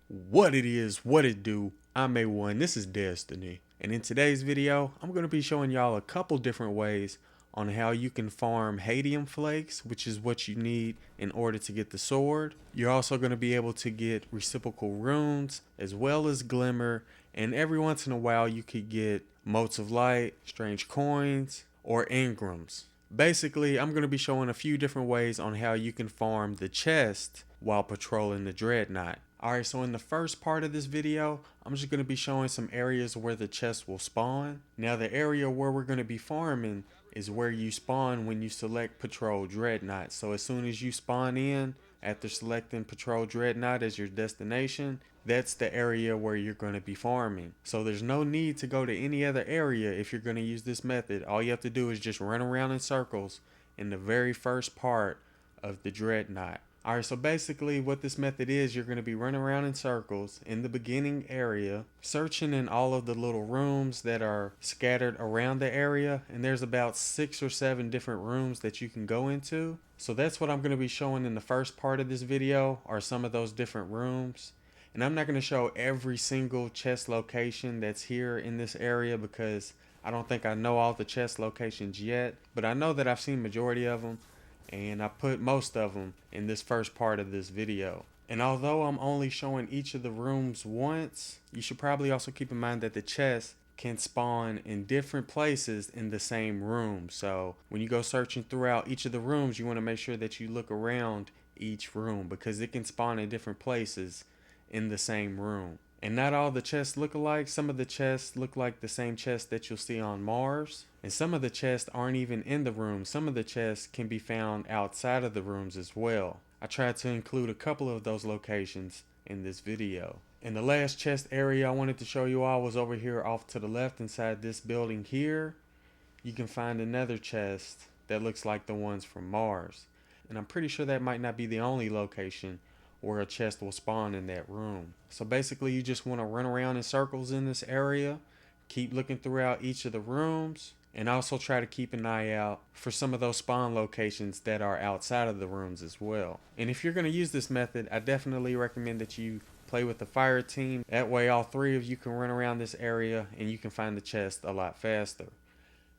What it is, what it do. I'm A1, this is Destiny. And in today's video, I'm going to be showing y'all a couple different ways on how you can farm hadium flakes, which is what you need in order to get the sword. You're also going to be able to get reciprocal runes as well as glimmer, and every once in a while you could get motes of light, strange coins, or engrams. Basically, I'm going to be showing a few different ways on how you can farm the chest while patrolling the Dreadnought. Alright, so in the first part of this video, I'm just going to be showing some areas where the chest will spawn. Now the area where we're going to be farming is where you spawn when you select Patrol Dreadnought. So as soon as you spawn in, after selecting Patrol Dreadnought as your destination, that's the area where you're going to be farming. So there's no need to go to any other area if you're going to use this method. All you have to do is just run around in circles in the very first part of the Dreadnought. Alright, so basically what this method is, you're going to be running around in circles in the beginning area, searching in all of the little rooms that are scattered around the area, and there's about 6 or 7 different rooms that you can go into. So that's what I'm going to be showing in the first part of this video, are some of those different rooms. And I'm not going to show every single chest location that's here in this area because I don't think I know all the chest locations yet, but I know that I've seen majority of them, and I put most of them in this first part of this video. And although I'm only showing each of the rooms once, you should probably also keep in mind that the chest can spawn in different places in the same room. So when you go searching throughout each of the rooms, you want to make sure that you look around each room because it can spawn in different places in the same room. And not all the chests look alike. Some of the chests look like the same chest that you'll see on Mars. And some of the chests aren't even in the room. Some of the chests can be found outside of the rooms as well. I tried to include a couple of those locations in this video. And the last chest area I wanted to show you all was over here off to the left inside this building here. You can find another chest that looks like the ones from Mars. And I'm pretty sure that might not be the only location where a chest will spawn in that room. So basically you just want to run around in circles in this area, keep looking throughout each of the rooms, and also try to keep an eye out for some of those spawn locations that are outside of the rooms as well. And if you're going to use this method, I definitely recommend that you play with the fire team. That way all three of you can run around this area and you can find the chest a lot faster.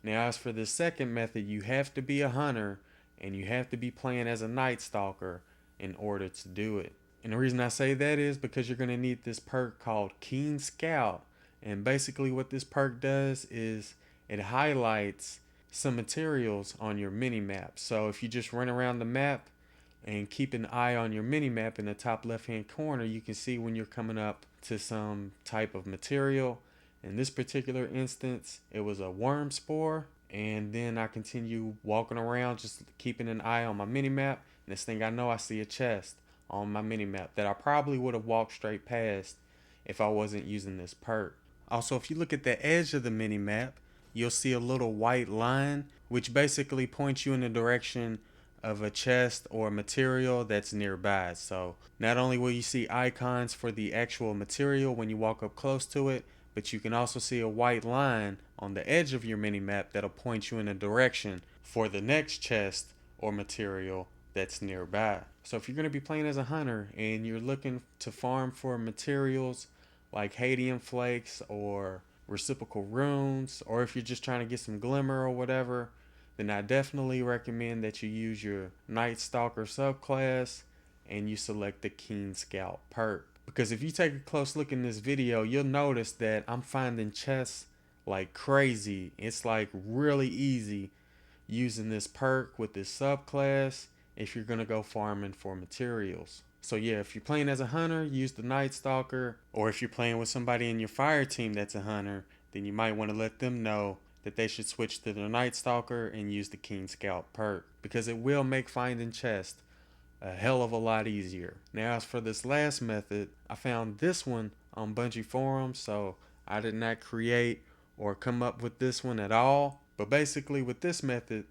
Now as for this second method, you have to be a hunter and you have to be playing as a night stalker in order to do it. And the reason I say that is because you're going to need this perk called Keen Scout. And basically what this perk does is it highlights some materials on your mini map. So if you just run around the map and keep an eye on your mini map in the top left hand corner, you can see when you're coming up to some type of material. In this particular instance, it was a wormspore. And then I continue walking around just keeping an eye on my mini map. Next thing I know, I see a chest on my mini map that I probably would have walked straight past if I wasn't using this perk. Also, if you look at the edge of the mini map, you'll see a little white line which basically points you in the direction of a chest or material that's nearby. So not only will you see icons for the actual material when you walk up close to it, but you can also see a white line on the edge of your mini map that'll point you in a direction for the next chest or material that's nearby. So if you're going to be playing as a hunter and you're looking to farm for materials like hadium flakes or reciprocal runes, or if you're just trying to get some glimmer or whatever, then I definitely recommend that you use your Night Stalker subclass and you select the Keen Scout perk. Because if you take a close look in this video, you'll notice that I'm finding chests like crazy. It's like really easy using this perk with this subclass if you're going to go farming for materials. So yeah, if you're playing as a hunter, use the Night Stalker, or if you're playing with somebody in your fire team that's a hunter, then you might want to let them know that they should switch to the Night Stalker and use the Keen Scout perk, because it will make finding chests a hell of a lot easier. Now as for this last method, I found this one on Bungie forums, so I did not create or come up with this one at all. But basically with this method,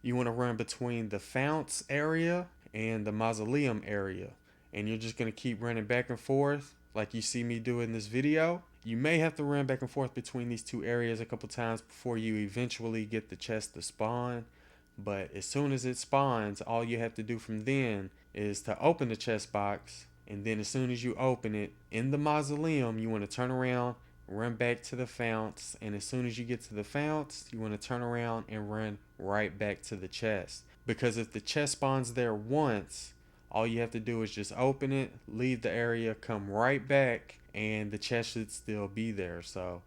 you want to run between the founts area and the mausoleum area, and you're just going to keep running back and forth like you see me do in this video. You may have to run back and forth between these two areas a couple times before you eventually get the chest to spawn. But as soon as it spawns, all you have to do from then is to open the chest box And then as soon as you open it in the mausoleum, you want to turn around, run back to the founts, and as soon as you get to the founts, you want to turn around and run right back to the chest. Because if the chest spawns there once, all you have to do is just open it, leave the area, come right back, and the chest should still be there. So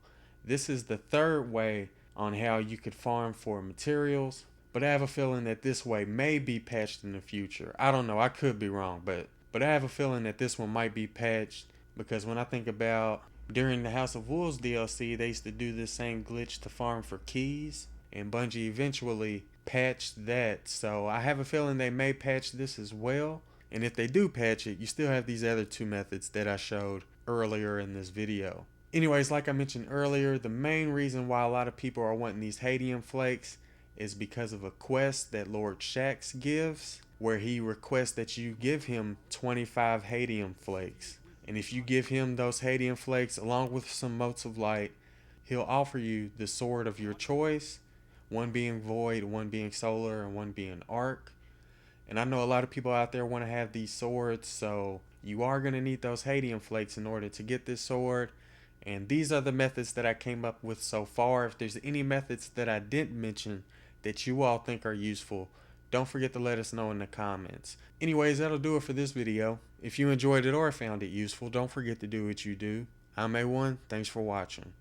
this is the third way on how you could farm for materials, but I have a feeling that this way may be patched in the future. I don't know, I could be wrong, but I have a feeling that this one might be patched, because when I think about during the House of Wolves DLC, they used to do this same glitch to farm for keys, and Bungie eventually patched that. So I have a feeling they may patch this as well. And if they do patch it, you still have these other two methods that I showed earlier in this video. Anyways, like I mentioned earlier, the main reason why a lot of people are wanting these hadium flakes is because of a quest that Lord Shaxx gives, where he requests that you give him 25 hadium flakes. And if you give him those hadium flakes along with some motes of light, he'll offer you the sword of your choice, one being void, one being solar, and one being arc. And I know a lot of people out there want to have these swords, so you are going to need those hadium flakes in order to get this sword. And these are the methods that I came up with so far. If there's any methods that I didn't mention that you all think are useful, don't forget to let us know in the comments. Anyways, that'll do it for this video. If you enjoyed it or found it useful, don't forget to do what you do. I'm A1, thanks for watching.